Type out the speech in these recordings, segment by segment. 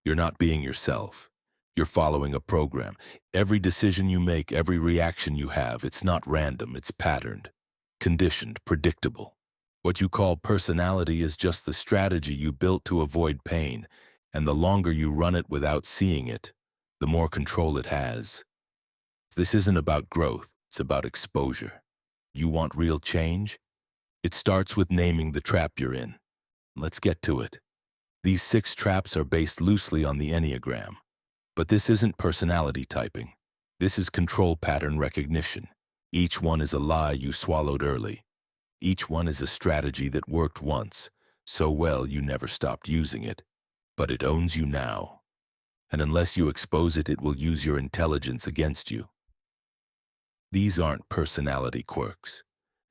You're not being yourself. You're following a program. Every decision you make, every reaction you have, it's not random, it's patterned, conditioned, predictable. What you call personality is just the strategy you built to avoid pain, and the longer you run it without seeing it, the more control it has. This isn't about growth, it's about exposure. You want real change? It starts with naming the trap you're in. Let's get to it. These 6 traps are based loosely on the Enneagram. But this isn't personality typing. This is control pattern recognition. Each one is a lie you swallowed early. Each one is a strategy that worked once, so well you never stopped using it. But it owns you now. And unless you expose it, it will use your intelligence against you. These aren't personality quirks.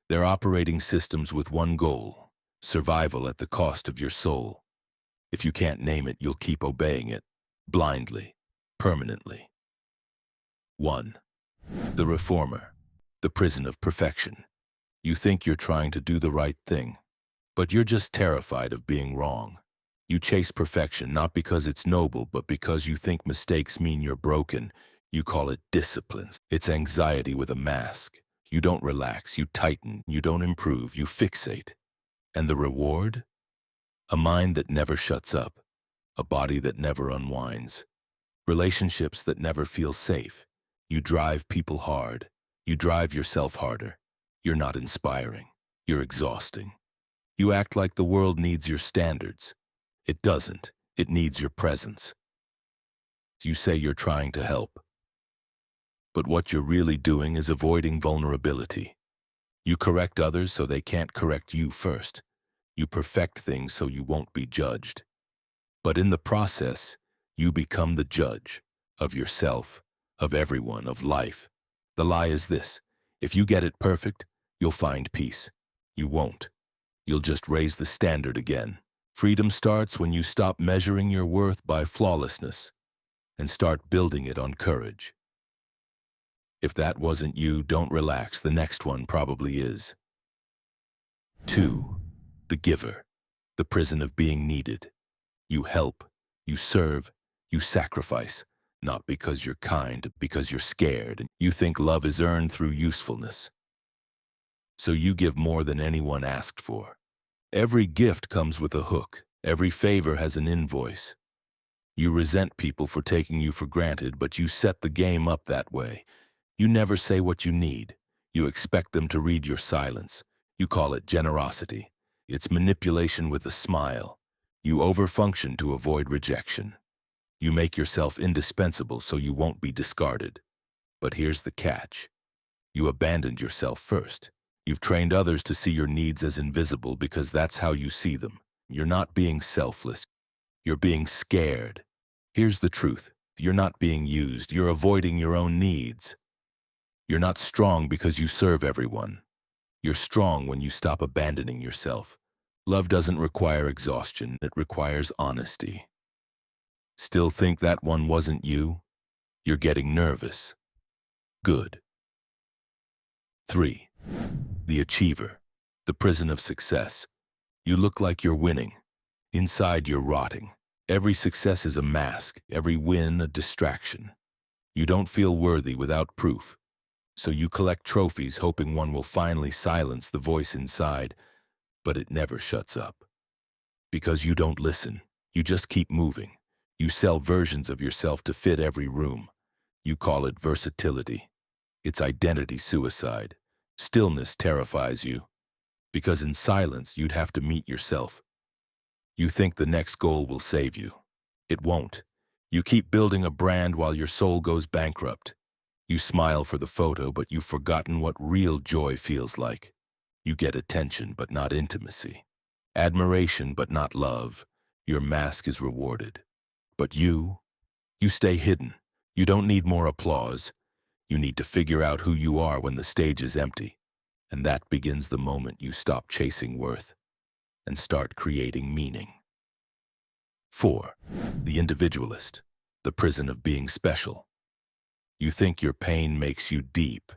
They're operating systems with one goal: survival at the cost of your soul. If you can't name it, you'll keep obeying it, blindly, permanently. 1. The reformer, the prison of perfection. You think you're trying to do the right thing, but you're just terrified of being wrong. You chase perfection not because it's noble, but because you think mistakes mean you're broken. You call it discipline. It's anxiety with a mask. You don't relax, you tighten, you don't improve, you fixate. And the reward? A mind that never shuts up, a body that never unwinds, relationships that never feel safe. You drive people hard. You drive yourself harder. You're not inspiring. You're exhausting. You act like the world needs your standards. It doesn't. It needs your presence. You say you're trying to help. But what you're really doing is avoiding vulnerability. You correct others so they can't correct you first. You perfect things so you won't be judged. But in the process, you become the judge of yourself, of everyone, of life. The lie is this: if you get it perfect, you'll find peace. You won't. You'll just raise the standard again. Freedom starts when you stop measuring your worth by flawlessness and start building it on courage. If that wasn't you, don't relax. The next one probably is. 2. The giver, the prison of being needed. You help, you serve, you sacrifice, not because you're kind, because you're scared. You think love is earned through usefulness. So you give more than anyone asked for. Every gift comes with a hook. Every favor has an invoice. You resent people for taking you for granted, but you set the game up that way. You never say what you need. You expect them to read your silence. You call it generosity. It's manipulation with a smile. You overfunction to avoid rejection. You make yourself indispensable so you won't be discarded. But here's the catch. You abandoned yourself first. You've trained others to see your needs as invisible because that's how you see them. You're not being selfless. You're being scared. Here's the truth. You're not being used. You're avoiding your own needs. You're not strong because you serve everyone. You're strong when you stop abandoning yourself. Love doesn't require exhaustion. It requires honesty. Still think that one wasn't you? You're getting nervous. Good. 3. The achiever, the prison of success. You look like you're winning. Inside you're rotting. Every success is a mask, every win a distraction. You don't feel worthy without proof. So you collect trophies hoping one will finally silence the voice inside, but it never shuts up. Because you don't listen. You just keep moving. You sell versions of yourself to fit every room. You call it versatility. It's identity suicide. Stillness terrifies you. Because in silence, you'd have to meet yourself. You think the next goal will save you. It won't. You keep building a brand while your soul goes bankrupt. You smile for the photo, but you've forgotten what real joy feels like. You get attention, but not intimacy. Admiration, but not love. Your mask is rewarded. But you stay hidden. You don't need more applause. You need to figure out who you are when the stage is empty. And that begins the moment you stop chasing worth and start creating meaning. 4. The individualist, the prison of being special. You think your pain makes you deep.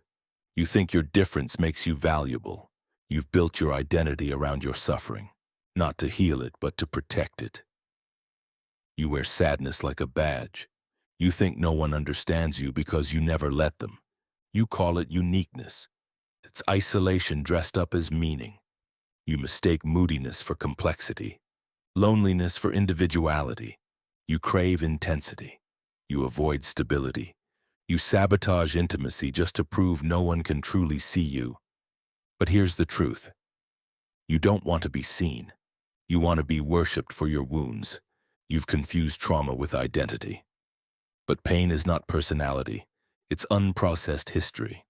You think your difference makes you valuable. You've built your identity around your suffering, not to heal it, but to protect it. You wear sadness like a badge. You think no one understands you because you never let them. You call it uniqueness. It's isolation dressed up as meaning. You mistake moodiness for complexity, loneliness for individuality. You crave intensity. You avoid stability. You sabotage intimacy just to prove no one can truly see you. But here's the truth. You don't want to be seen. You want to be worshipped for your wounds. You've confused trauma with identity. But pain is not personality. It's unprocessed history.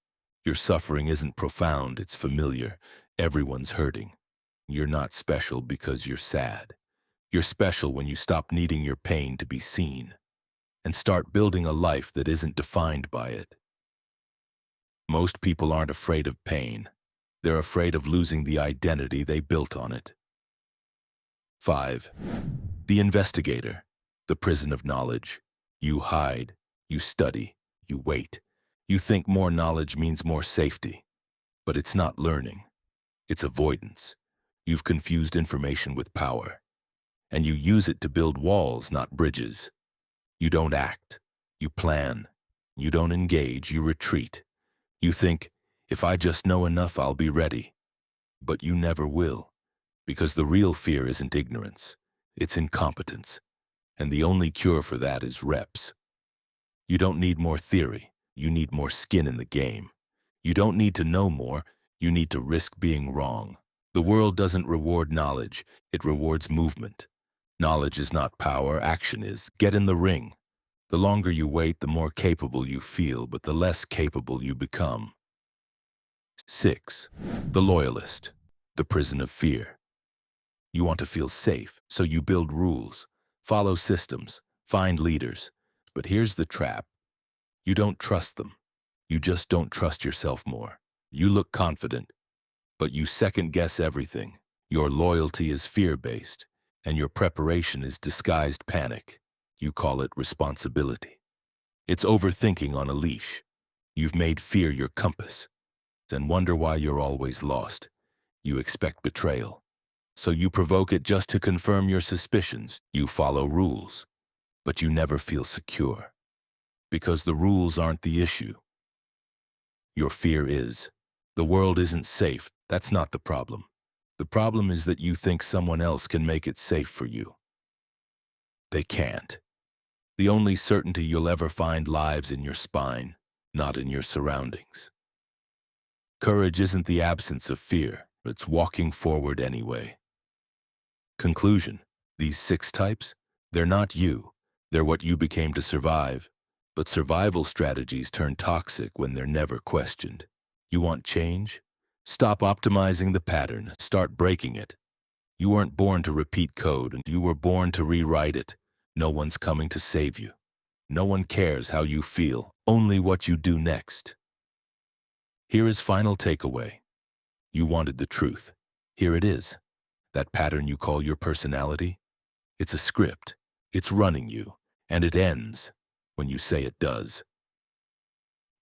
Your suffering isn't profound, it's familiar. Everyone's hurting. You're not special because you're sad. You're special when you stop needing your pain to be seen and start building a life that isn't defined by it. Most people aren't afraid of pain. They're afraid of losing the identity they built on it. 5. The Investigator, the prison of knowledge. You hide, you study, you wait. You think more knowledge means more safety. But it's not learning. It's avoidance. You've confused information with power. And you use it to build walls, not bridges. You don't act. You plan. You don't engage. You retreat. You think, if I just know enough, I'll be ready. But you never will. Because the real fear isn't ignorance. It's incompetence. And the only cure for that is reps. You don't need more theory. You need more skin in the game. You don't need to know more. You need to risk being wrong. The world doesn't reward knowledge. It rewards movement. Knowledge is not power. Action is. Get in the ring. The longer you wait, the more capable you feel, but the less capable you become. 6. The Loyalist, the prison of fear. You want to feel safe, so you build rules, follow systems, find leaders. But here's the trap. You don't trust them. You just don't trust yourself more. You look confident, but you second-guess everything. Your loyalty is fear-based, and your preparation is disguised panic. You call it responsibility. It's overthinking on a leash. You've made fear your compass, and wonder why you're always lost. You expect betrayal, so you provoke it just to confirm your suspicions. You follow rules, but you never feel secure. Because the rules aren't the issue. Your fear is. The world isn't safe. That's not the problem. The problem is that you think someone else can make it safe for you. They can't. The only certainty you'll ever find lies in your spine, not in your surroundings. Courage isn't the absence of fear, it's walking forward anyway. Conclusion. These 6 types, they're not you. They're what you became to survive. But survival strategies turn toxic when they're never questioned. You want change? Stop optimizing the pattern. Start breaking it. You weren't born to repeat code, and you were born to rewrite it. No one's coming to save you. No one cares how you feel, only what you do next. Here is final takeaway. You wanted the truth. Here it is. That pattern you call your personality? It's a script. It's running you, and it ends when you say it does.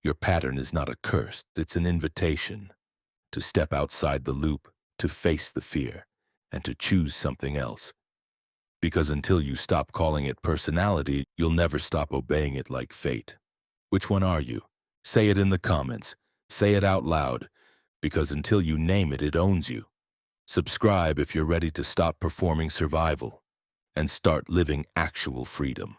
Your pattern is not a curse, it's an invitation to step outside the loop, to face the fear, and to choose something else. Because until you stop calling it personality, you'll never stop obeying it like fate. Which one are you? Say it in the comments. Say it out loud. Because until you name it, it owns you. Subscribe if you're ready to stop performing survival and start living actual freedom.